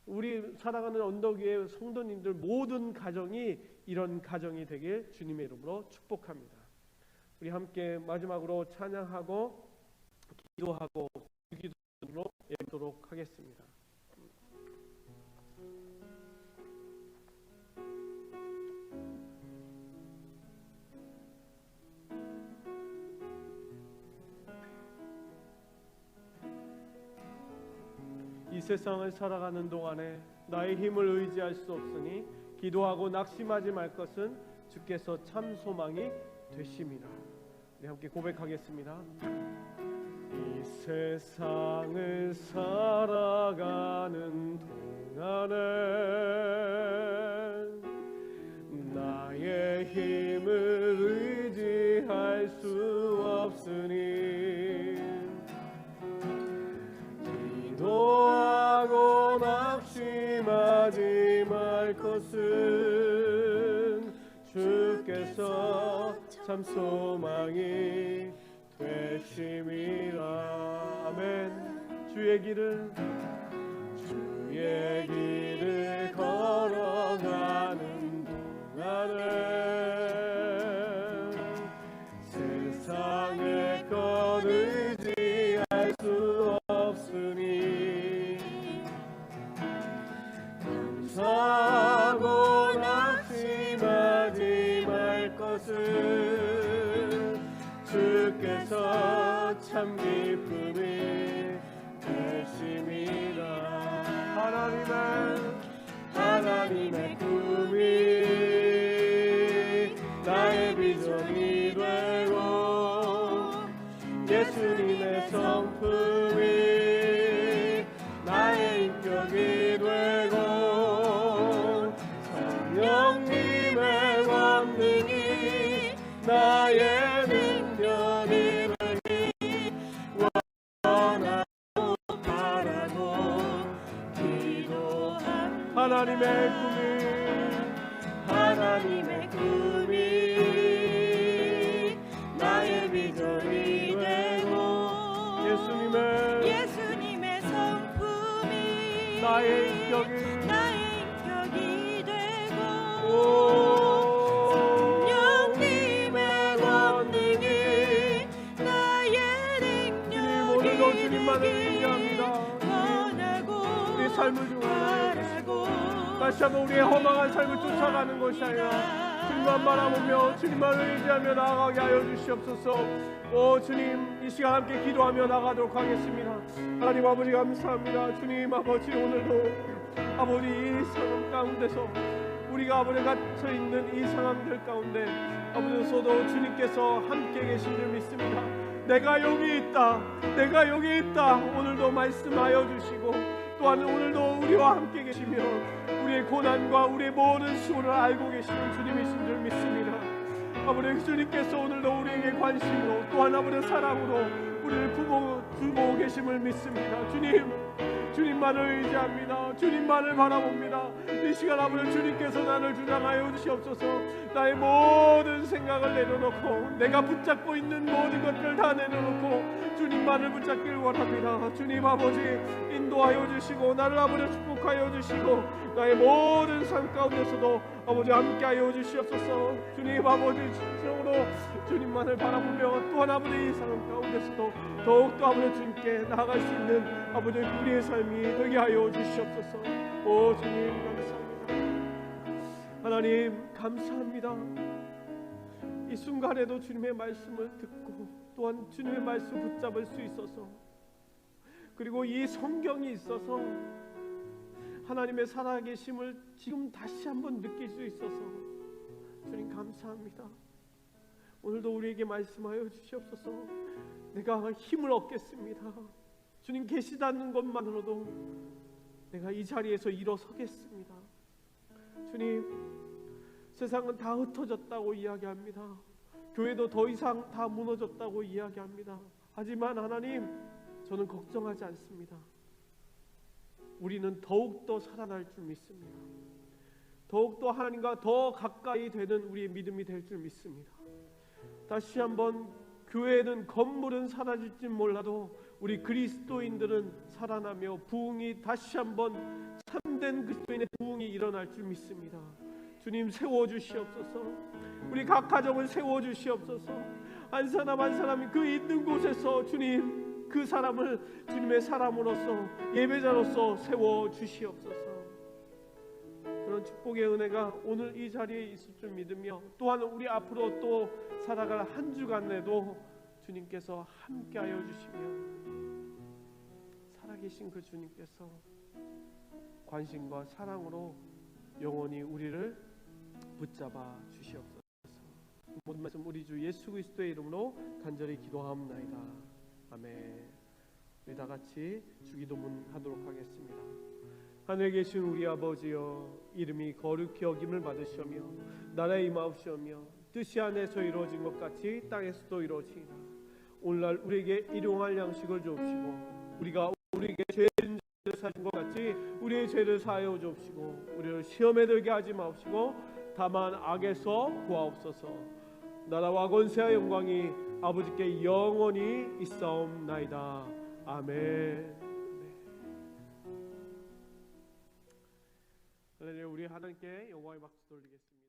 우리 사랑하는 언덕 위의 성도님들 모든 가정이 이런 가정이 되길 주님의 이름으로 축복합니다. 우리 함께 마지막으로 찬양하고 기도하고 기도로 예도록 하겠습니다. 이 세상을 살아가는 동안에 나의 힘을 의지할 수 없으니 기도하고 낙심하지 말 것은 주께서 참 소망이 되심이라. 우리 함께 고백하겠습니다. 이 세상을 살아가는 동안에 나의 힘을 의지할 수 없으니 기도하고 낙심하지 말 것은 주께서 참 소망이 되심이라. 아멘. 주의 길을 걸어가는 동안에 세상의 것 의지할 수 없으니 감사하고 낙심하지 말 것은 주께서 참 기쁨이 되심이라. 하나님의 꿈이 나의 비전이 되고 예수님의 성품이 나의 인격이 되고 성령님의 권능이 나의 능력이 되기 원하고 바라고 기도합니다. 하나님의 꿈이 나의 비전이 되고 예수님의 성품이 나의 인격이 되고 성령님의 권능이 나의 능력이 되기 원하고 우리 삶을 바라고 다시 한번 우리의 허망한 삶을 쫓아가는 것이 아니라 주님만 바라보며 주님만 의지하며 나아가게 하여 주시옵소서. 오 주님, 이 시간 함께 기도하며 나가도록 하겠습니다. 하나님 아버지 감사합니다. 주님 아버지, 오늘도 아버지 이 상황 가운데서 우리가 아버지 갇혀있는 이 상황들 가운데 아버지서도 주님께서 함께 계신 줄 믿습니다. 내가 여기 있다 오늘도 말씀하여 주시고 또한 오늘도 우리와 함께 계시며 우리의 고난과 우리의 모든 수고를 알고 계시는 주님이신 줄 믿습니다. 아버지 주님께서 오늘도 우리에게 관심으로 또한 아버지 사랑으로 우리를 두고 계심을 믿습니다. 주님만을 의지합니다. 주님만을 바라봅니다. 이 시간 아버지 주님께서 나를 주장하여 주시옵소서. 나의 모든 생각을 내려놓고 내가 붙잡고 있는 모든 것들을 다 내려놓고 주님만을 붙잡기를 원합니다. 주님 아버지 인도하여 주시고 나를 아버지 축복하여 주시고 나의 모든 삶 가운데서도 아버지 함께하여 주시옵소서. 주님 아버지 진정으로 주님만을 바라보며 또한 아버지 이 삶 가운데서도 더욱더 아버지 주님께 나아갈 수 있는 아버지 우리의 삶이 되게 하여 주시옵소서. 오 주님 감사합니다. 하나님 감사합니다. 이 순간에도 주님의 말씀을 듣고 또한 주님의 말씀 붙잡을 수 있어서 그리고 이 성경이 있어서 하나님의 살아계심을 지금 다시 한번 느낄 수 있어서 주님 감사합니다. 오늘도 우리에게 말씀하여 주시옵소서. 내가 힘을 얻겠습니다. 주님 계시다는 것만으로도 내가 이 자리에서 일어서겠습니다. 주님, 세상은 다 흩어졌다고 이야기합니다. 교회도 더 이상 다 무너졌다고 이야기합니다. 하지만 하나님, 저는 걱정하지 않습니다. 우리는 더욱더 살아날 줄 믿습니다. 더욱더 하나님과 더 가까이 되는 우리의 믿음이 될 줄 믿습니다. 다시 한번 교회는 건물은 사라질지 몰라도 우리 그리스도인들은 살아나며 부흥이 다시 한번 참 참된 그리스도인의 부흥이 일어날 줄 믿습니다. 주님 세워주시옵소서. 우리 각 가정을 세워주시옵소서. 한 사람 한 사람이 그 있는 곳에서 주님 그 사람을 주님의 사람으로서 예배자로서 세워주시옵소서. 그런 축복의 은혜가 오늘 이 자리에 있을 줄 믿으며 또한 우리 앞으로 또 살아갈 한 주간에도 주님께서 함께하여 주시며 살아계신 그 주님께서 관심과 사랑으로 영원히 우리를 붙잡아 주시옵소서. 모든 말씀 우리 주 예수 그리스도의 이름으로 간절히 기도하옵나이다. 아멘. 우리 다 같이 주기도문 하도록 하겠습니다. 하늘에 계신 우리 아버지여, 이름이 거룩히 여김을 받으시오며 나라의 임하옵시오며 뜻이 하늘에서 이루어진 것 같이 땅에서도 이루어지이다. 오늘날 우리에게 일용할 양식을 주옵시고 우리가 우리에게 죄를 사신 것 같이 우리의 죄를 사하여 주옵시고 우리를 시험에 들게 하지 마옵시고 다만 악에서 구하옵소서. 나라와 권세와 영광이 아버지께 영원히 있사옵나이다. 아멘. 할렐루야. 우리 하나님께 영광의 박수 돌리겠습니다.